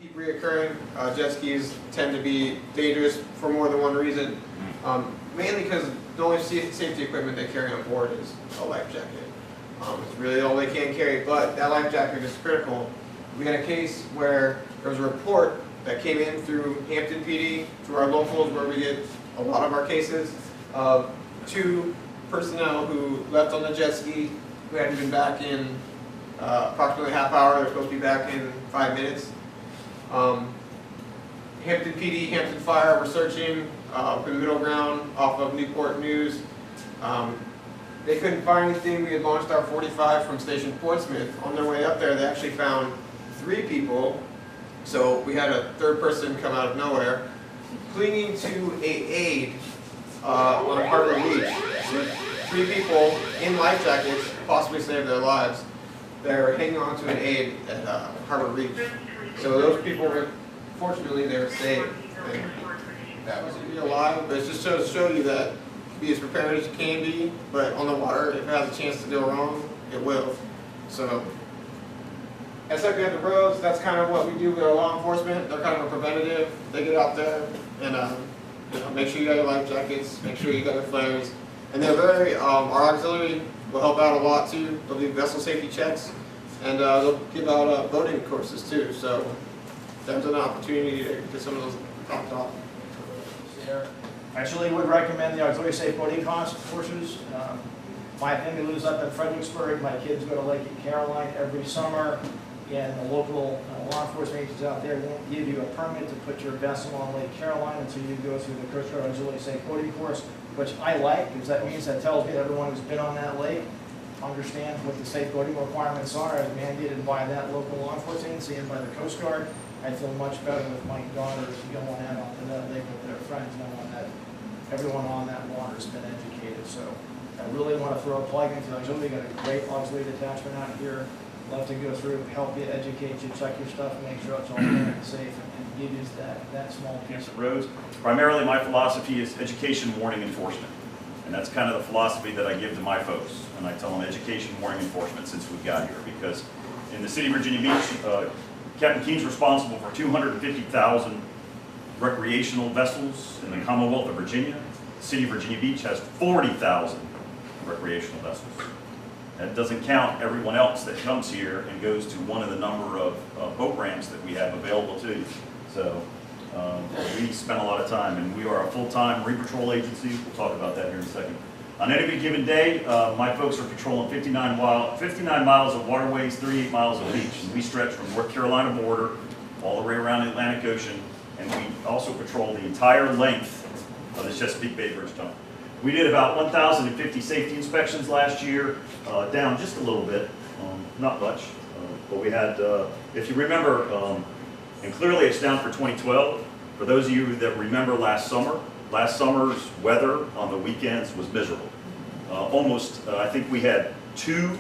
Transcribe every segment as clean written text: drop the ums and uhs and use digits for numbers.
keep reoccurring. Jet skis tend to be dangerous for more than one reason. Mainly because the only safety equipment they carry on board is a life jacket. It's really all they can carry, but that life jacket is critical. We had a case where there was a report that came in through Hampton PD, through our locals where we get a lot of our cases, of 2 personnel who left on the jet ski, who hadn't been back in approximately a half hour. They're supposed to be back in 5 minutes. Hampton PD, Hampton Fire were searching for the middle ground off of Newport News. They couldn't find anything. We had launched our 45 from Station Portsmouth. On their way up there, they actually found 3 people. So we had a 3rd person come out of nowhere, clinging to an aid on a Harbor Beach. 3 people in life jackets possibly saved their lives. They're hanging on to an aid at Harbor Beach. So those people were, fortunately, they were saved. And that was alive, but it just shows to show you that be as prepared as you can be, but on the water, if it has a chance to go wrong, it will. So, as I get the roads, that's kind of what we do with our law enforcement. They're kind of a preventative. They get out there and make sure you got your life jackets, make sure you got your flares. And they're very, our auxiliary will help out a lot too. They'll do vessel safety checks, and they'll give out boating courses too. So, there's an opportunity to get some of those topped off. I actually would recommend the Auxiliary Safe Boating courses. My family lives up in Fredericksburg. My kids go to Lake Caroline every summer, and the local law enforcement agents out there won't give you a permit to put your vessel on Lake Caroline until you go through the Coast Guard Auxiliary Safe Boating course, which I like, because that means that tells me that everyone who's been on that lake understands what the safe boating requirements are as mandated by that local law enforcement agency and by the Coast Guard. I feel much better with my daughters going out onto that lake with their friends, knowing that everyone on that water has been educated. So I really want to throw a plug into the auxiliary. We got a great auxiliary detachment out here. Love to go through, help you, educate you, check your stuff, make sure it's all clear and safe, and give you that small piece. Of roads. Primarily, my philosophy is education, warning, enforcement. And that's kind of the philosophy that I give to my folks. And I tell them education, warning, enforcement since we got here. Because in the city of Virginia Beach, Captain Keene's responsible for 250,000 recreational vessels in the Commonwealth of Virginia. The city of Virginia Beach has 40,000 recreational vessels. That doesn't count everyone else that comes here and goes to one of the number of boat ramps that we have available to you. So we spend a lot of time, and we are a full-time re-patrol agency. We'll talk about that here in a second. On any given day, my folks are patrolling 59 miles of waterways, 38 miles of beach. And we stretch from North Carolina border all the way around the Atlantic Ocean, and we also patrol the entire length of the Chesapeake Bay Bridge Tunnel. We did about 1,050 safety inspections last year, down just a little bit, not much, but we had, if you remember, and clearly it's down for 2012. For those of you that remember last summer's weather on the weekends was miserable. I think we had 2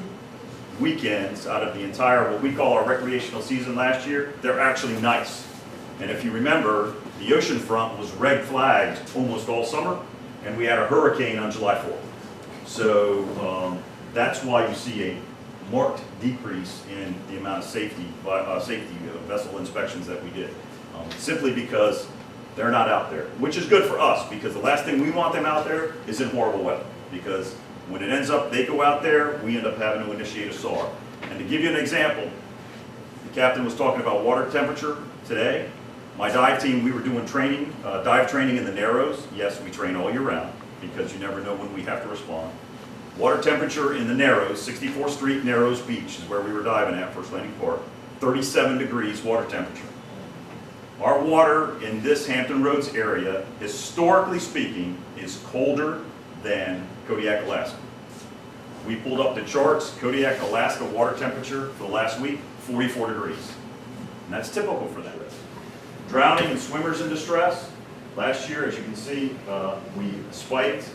weekends out of the entire, what we call our recreational season last year. They're actually nice. And if you remember, the ocean front was red flagged almost all summer, and we had a hurricane on July 4th. So that's why you see a marked decrease in the amount of safety vessel inspections that we did. Simply because they're not out there, which is good for us, because the last thing we want them out there is in horrible weather. Because when it ends up, they go out there, we end up having to initiate a SAR. And to give you an example, the captain was talking about water temperature today. My dive team, we were doing training, dive training in the Narrows. Yes, we train all year round, because you never know when we have to respond. Water temperature in the Narrows, 64th Street, Narrows Beach is where we were diving at, First Landing Park, 37 degrees water temperature. Our water in this Hampton Roads area, historically speaking, is colder than Kodiak, Alaska. We pulled up the charts. Kodiak, Alaska water temperature for the last week, 44 degrees. And that's typical for that. Drowning and swimmers in distress. Last year, as you can see, we spiked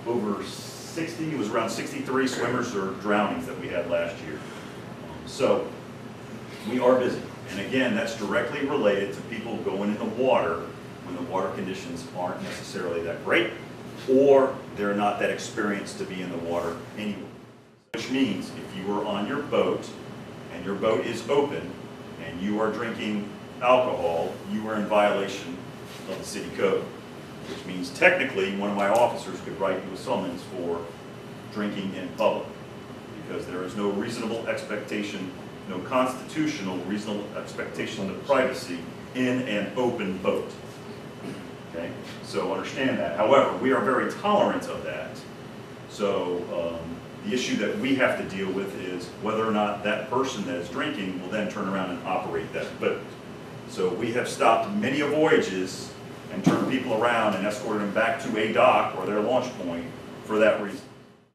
over 60, it was around 63 swimmers or drownings that we had last year. So we are busy. And again, that's directly related to people going in the water when the water conditions aren't necessarily that great, or they're not that experienced to be in the water anyway. Which means if you are on your boat and your boat is open and you are drinking alcohol, you are in violation of the city code, which means technically, one of my officers could write you a summons for drinking in public, because there is no reasonable expectation, no constitutional reasonable expectation of privacy in an open boat. Okay, so understand that. However, we are very tolerant of that. So the issue that we have to deal with is whether or not that person that is drinking will then turn around and operate that boat. So we have stopped many voyages and turned people around and escorted them back to a dock or their launch point for that reason.